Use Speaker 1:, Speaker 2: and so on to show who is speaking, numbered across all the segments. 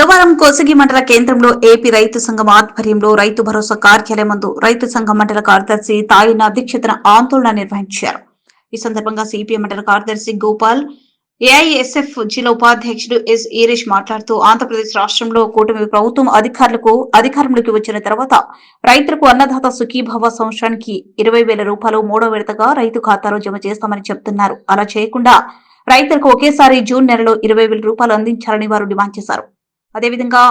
Speaker 1: బుధవారం కోసిగి మండల కేంద్రంలో ఏపీ రైతు సంఘం ఆధ్వర్యంలో రైతు భరోసా కార్యాలయం ముందు రైతు సంఘం మండల కార్యదర్శి తాయిన అధ్యక్షతన ఆందోళన నిర్వహించారు. ఈ సందర్భంగా సిపిఎం మండల కార్యదర్శి గోపాల్, ఏఐఎస్ఎఫ్ జిల్లా ఉపాధ్యక్షుడు ఎస్ ఈరేష్ మాట్లాడుతూ ఆంధ్రప్రదేశ్ రాష్ట్రంలో కూటమి ప్రభుత్వం అధికారంలోకి వచ్చిన తర్వాత రైతులకు అన్నదాత సుఖీభవ సంవత్సరానికి 20,000 రూపాయలు మూడో విడతగా రైతు ఖాతాలో జమ చేస్తామని చెబుతున్నారు. అలా చేయకుండా రైతులకు ఒకేసారి జూన్ నెలలో 20,000 రూపాయలు అందించాలని వారు డిమాండ్ చేశారు. అదేవిధంగా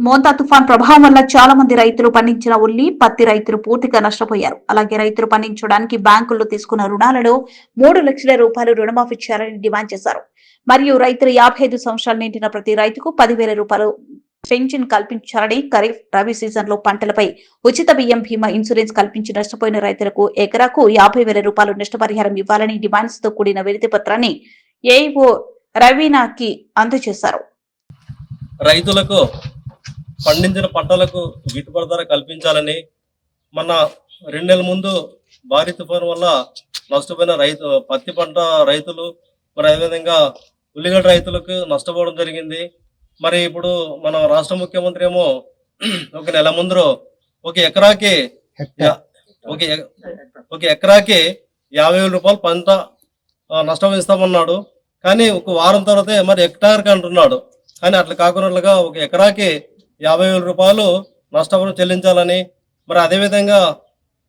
Speaker 1: మోంతా తుఫాన్ ప్రభావం వల్ల చాలా మంది రైతులు పండించిన ఉల్లి, పత్తి రైతులు పూర్తిగా నష్టపోయారు. అలాగే రైతులు పండించడానికి బ్యాంకుల్లో తీసుకున్న రుణాలలో 3 లక్షల రూపాయలు రుణమాఫీ చేయాలని డిమాండ్ చేశారు. మరియు రైతులు 55 సంవత్సరాలు నిండిన ప్రతి రైతుకు 10,000 రూపాయలు పెన్షన్ కల్పించాలని, ఖరీఫ్ రబీ సీజన్ లో పంటలపై ఉచిత బియ్యం బీమా ఇన్సూరెన్స్ కల్పించి నష్టపోయిన రైతులకు ఎకరాకు 50,000 రూపాయలు నష్టపరిహారం ఇవ్వాలని డిమాండ్స్ తో కూడిన వినతి పత్రాన్ని ఏఈఓ రవీనాకి అందజేశారు.
Speaker 2: రైతులకు పండించిన పంటలకు గిట్టుబాటు ధర కల్పించాలని, మొన్న 2 నెలల ముందు భారీ తుఫాను వల్ల నష్టపోయిన పత్తి పంట రైతులు, మరి అదేవిధంగా ఉల్లిగడ్డ రైతులకు నష్టపోవడం జరిగింది. మరి ఇప్పుడు మన రాష్ట్ర ముఖ్యమంత్రి ఏమో 1 నెల ముందు ఒక ఎకరాకి 50,000 రూపాయలు పంట నష్టం ఇస్తామన్నాడు. కానీ ఒక వారం తర్వాతే మరి హెక్టార్కి అంటున్నాడు. కానీ అట్లా కాకున్నట్లుగా ఒక ఎకరాకి 50,000 రూపాయలు నష్టం చెల్లించాలని, మరి అదేవిధంగా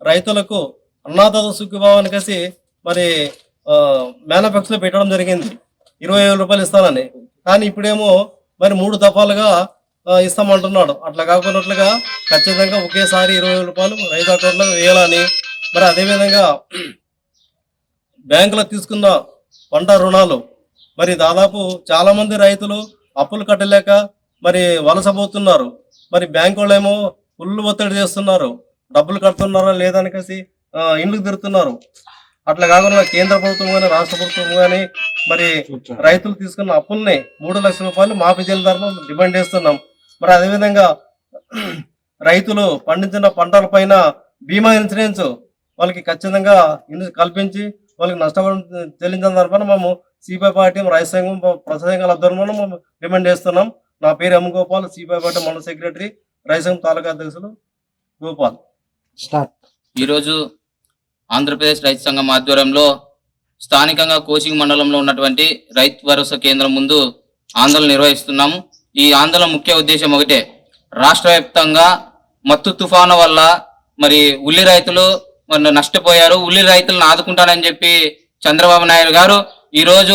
Speaker 2: రైతులకు అన్నదాత సుఖీభావాన్ని కలిసి మరి మేనిఫెస్టోలో పెట్టడం జరిగింది 20,000 రూపాయలు ఇస్తానని. కానీ ఇప్పుడేమో మరి 3 దఫాలుగా ఇస్తామంటున్నాడు. అట్లా కాకున్నట్లుగా ఖచ్చితంగా ఒకేసారి 20,000 రూపాయలు రైతు అకౌంట్లో వేయాలని, మరి అదేవిధంగా బ్యాంకులో తీసుకున్న పంట రుణాలు, మరి దాదాపు చాలా మంది రైతులు అప్పులు కట్టలేక మరి వలసపోతున్నారు. మరి బ్యాంకు వాళ్ళేమో ఫుల్ ఒత్తిడి చేస్తున్నారు, డబ్బులు కడుతున్నారా లేదని కలిసి ఇండ్లకు తిరుగుతున్నారు. అట్లా కాకుండా కేంద్ర ప్రభుత్వం కానీ రాష్ట్ర ప్రభుత్వం కానీ మరి రైతులు తీసుకున్న అప్పుల్ని 3 లక్షల రూపాయలు మాఫీ చేయాలని డిమాండ్ చేస్తున్నాం. మరి అదేవిధంగా రైతులు పండించిన పంటల పైన బీమా ఇన్సూరెన్స్ వాళ్ళకి ఖచ్చితంగా కల్పించి వాళ్ళకి నష్టపరం చెల్లించిన తరఫున మేము సిపిఐ పార్టీ రైతు సంఘం ప్రసాదంగా ఆధ్వర్యంలో మేము డిమాండ్ చేస్తున్నాం. నా పేరు ఎం గోపాల్, సిపిఐ పార్టీ మండల సెక్రటరీ, రైతు సంఘం తాలూకా అధ్యక్షులు గోపాల్.
Speaker 3: ఈరోజు ఆంధ్రప్రదేశ్ రైతు సంఘం ఆధ్వర్యంలో స్థానికంగా కోసిగి మండలంలో ఉన్నటువంటి రైతు భరోసా కేంద్రం ముందు ఆందోళన నిర్వహిస్తున్నాము. ఈ ఆందోళన ముఖ్య ఉద్దేశం ఒకటే, రాష్ట్ర వ్యాప్తంగా మత్తు తుఫాను వల్ల మరి ఉల్లి రైతులు నష్టపోయారు. ఉల్లి రైతులను ఆదుకుంటానని చెప్పి చంద్రబాబు నాయుడు గారు ఈ రోజు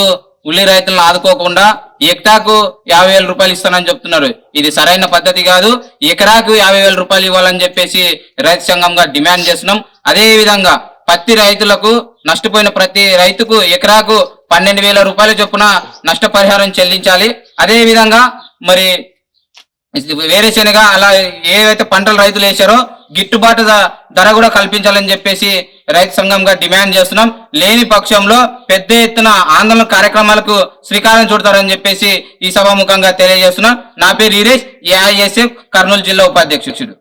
Speaker 3: ఉల్లి రైతులను ఆదుకోకుండా ఎకరాకు 50,000 రూపాయలు ఇస్తానని చెప్తున్నారు. ఇది సరైన పద్ధతి కాదు. ఎకరాకు 50,000 రూపాయలు ఇవ్వాలని చెప్పేసి రైతు సంఘంగా డిమాండ్ చేస్తున్నాం. అదే విధంగా పత్తి రైతులకు నష్టపోయిన ప్రతి రైతుకు ఎకరాకు 12,000 రూపాయల చొప్పున నష్టపరిహారం చెల్లించాలి. అదే విధంగా మరి వేరుశెనగ అలా ఏవైతే పంటలు రైతులు వేశారో గిట్టుబాటు ధర కూడా కల్పించాలని చెప్పేసి రైతు సంఘంగా డిమాండ్ చేస్తున్నాం. లేని పక్షంలో పెద్ద ఎత్తున ఆందోళన కార్యక్రమాలకు శ్రీకారం చుడతారని చెప్పేసి ఈ సభాముఖంగా తెలియజేస్తున్నాం. నా పేరు ఈరేష్, ఏఐఎస్ఎఫ్ కర్నూలు జిల్లా ఉపాధ్యక్షుడు.